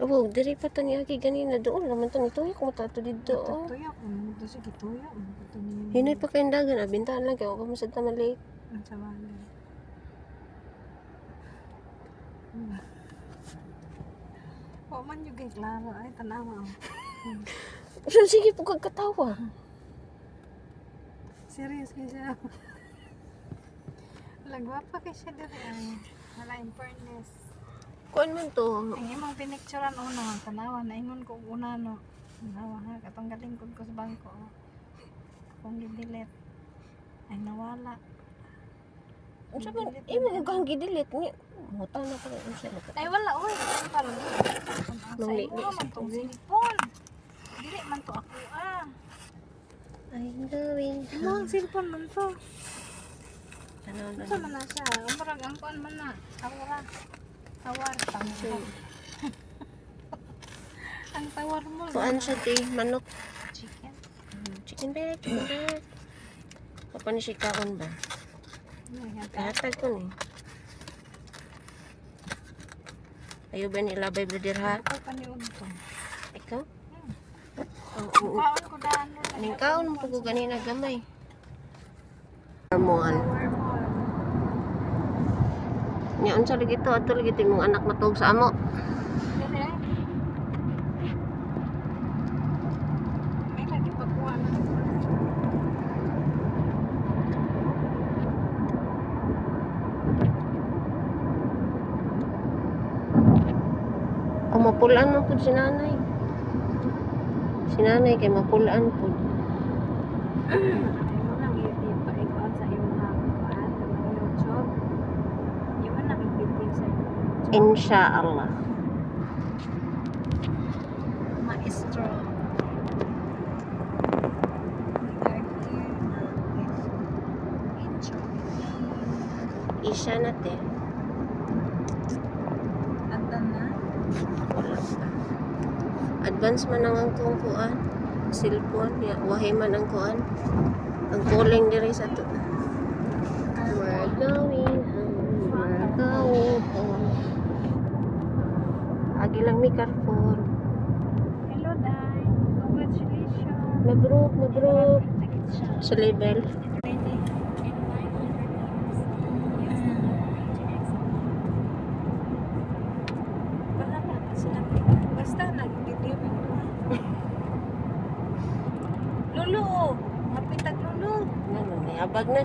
Oo, diri pa to ni Aki ganina. Doon naman to nituyo kung matato dito. Tuya ko mo to sige tuya mo to ni. Hinay pa kayong dagan. Bintahan lang kayo. Huwag mo sa tamalik. Ang sawagan. O man yung kay klaro ay tanawa. So, sige po kagkatawa. Serious kay siya. Lagwapa kay siya diri ay. Wala in fairness. Kuan man to. Ang imong pinicturean una, tanawa na ingon ko una no. Tanawa ha, katong galingkod ko sa bangko. Kung gidelete ay nawala. Unsa man imo kang gidelete ni. Mutang na pa unsa na. Ay wala oy, ang parang. Mangli Sa man tong cellphone. Dili man to ako I'm going Imo ang cellphone man to. Ano Sa man na siya, ang parang ang kuan man na. Tawar tamo. Ang tawar mo. Kuan siya ti manok. Chicken. Chicken belly, chicken belly. Papan si kaon ba? Kahatag ko ni. Ayo ba nilabay brother ha? Ako paniud to. Ikaw? Oo. Kaon ko daan mo. Ning kaon mo ko ganina gamay. Hormone. Nya unsa lagi to ato lagi timong anak matog sa amo. May lagi pagkuha na. O mapulaan man pud si nanay. Si nanay kay mapulaan pud. Imo nang ipaikuan sa imong kuan sa YouTube. Imo nang ipitin sa YouTube. Insyaallah. Maestro. Isya na te. Adan na. Wala pa. Advance man ang kung kuan. Cellphone ya, wahay man ang kuan. Ang calling diri sa to. We're going home. We're going home. Agi lang mi Carrefour. Hello, Day. Congratulations. Mabruk, mabruk. Sakit siya. Sa level. Bahala ka sila. Basta nag-video mo. Lulu! Mapitag lulu! Ano, may abag na.